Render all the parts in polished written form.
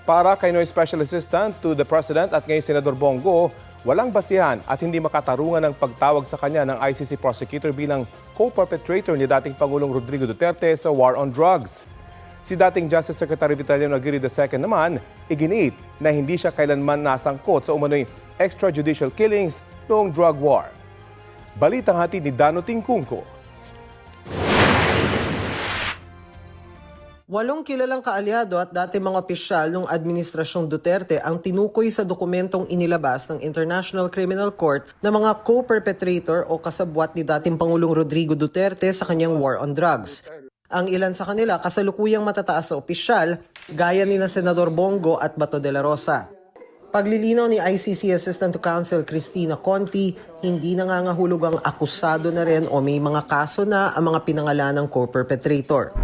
Para kay Noy Special Assistant to the President at ngayon Senador Bongo, walang basihan at hindi makatarungan ang pagtawag sa kanya ng ICC prosecutor bilang co-perpetrator ni dating Pangulong Rodrigo Duterte sa war on drugs. Si dating Justice Secretary Vitaliano Aguirre II naman, iginiit na hindi siya kailanman nasangkot sa umano'y extrajudicial killings noong drug war. Balitang hatid ni Dano Tingkungko. 8 kilalang kaalyado at dati mga opisyal ng Administrasyong Duterte ang tinukoy sa dokumentong inilabas ng International Criminal Court na mga co-perpetrator o kasabwat ni dating Pangulong Rodrigo Duterte sa kanyang war on drugs. Ang ilan sa kanila kasalukuyang matataas sa opisyal, gaya ni na Senador Bongo at Bato de la Rosa. Paglilinaw ni ICC Assistant to Counsel Cristina Conti, hindi nangangahulog ang akusado na rin o may mga kaso na ang mga pinangalan ng co-perpetrator.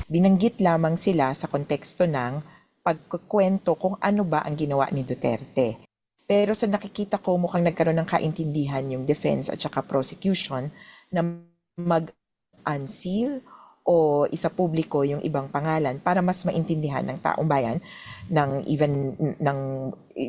Binanggit lamang sila sa konteksto ng pagkukwento kung ano ba ang ginawa ni Duterte. Pero sa nakikita ko mukhang nagkaroon ng kaintindihan yung defense at saka prosecution na mag-unseal o isa publiko yung ibang pangalan para mas maintindihan ng taong bayan ng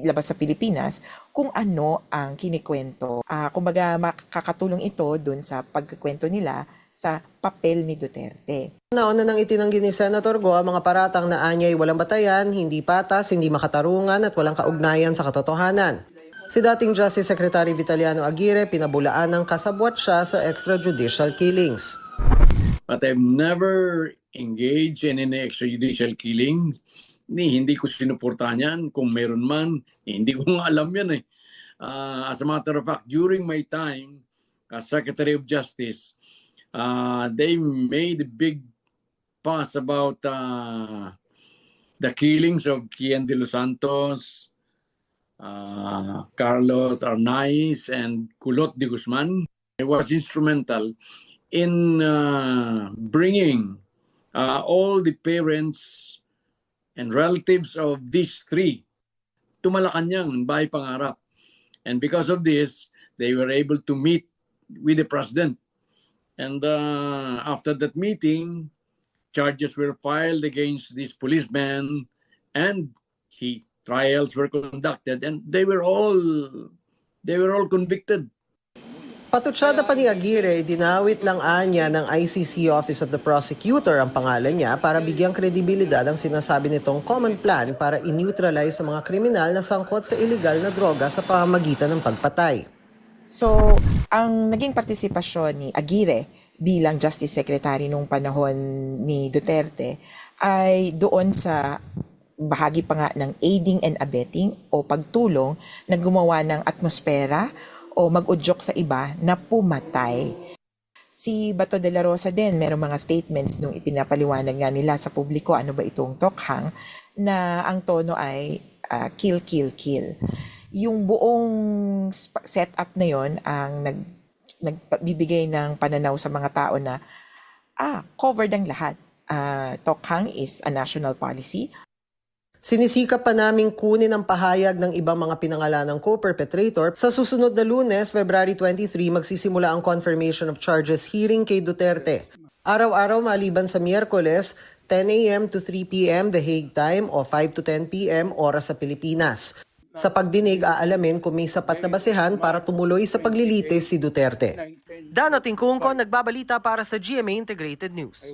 labas sa Pilipinas kung ano ang kinikwento. Kumbaga makakatulong ito dun sa pagkukwento nila sa papel ni Duterte. Nauna nang itinanggi ni Senator Go ang mga paratang na anya'y walang batayan, hindi patas, hindi makatarungan at walang kaugnayan sa katotohanan. Si dating Justice Secretary Vitaliano Aguirre pinabulaan ng kasabwat siya sa extrajudicial killings. But I've never engaged in any extrajudicial killing. Hindi ko sinuportahan yan. Kung meron man, hindi ko nga alam yan eh. As a matter of fact, during my time as Secretary of Justice, they made a big fuss about the killings of Kian de los Santos, Carlos Arnaiz, and Culot de Guzman. I was instrumental in bringing all the parents and relatives of these three to Malacanang, Bahay Pangarap. And because of this, they were able to meet with the President. And after that meeting, charges were filed against these policemen and trials were conducted and they were all convicted. Patutsada pa ni Aguirre, dinawit lang anya ng ICC Office of the Prosecutor ang pangalan niya para bigyang kredibilidad ang sinasabi nitong common plan para i-neutralize ang mga kriminal na sangkot sa illegal na droga sa pamamagitan ng pagpatay. So, ang naging partisipasyon ni Aguirre bilang Justice Secretary nung panahon ni Duterte ay doon sa bahagi pa nga ng aiding and abetting o pagtulong na gumawa ng atmosfera o mag-udyok sa iba na pumatay. Si Bato de la Rosa din, merong mga statements nung ipinapaliwanag nga nila sa publiko ano ba itong tokhang na ang tono ay kill, kill, kill. Yung buong setup na yon ang nagbibigay ng pananaw sa mga tao na covered ang lahat. Tokhang is a national policy. Sinisikap pa naming kunin ang pahayag ng ibang mga pinangalanang co-perpetrator. Sa susunod na Lunes, February 23, magsisimula ang confirmation of charges hearing kay Duterte. Araw-araw maliban sa Miyerkules, 10 a.m. to 3 p.m. The Hague time o 5 to 10 p.m. oras sa Pilipinas. Sa pagdinig, aalamin kung may sapat na basehan para tumuloy sa paglilitis si Duterte. Dano Tingkungko, nagbabalita para sa GMA Integrated News.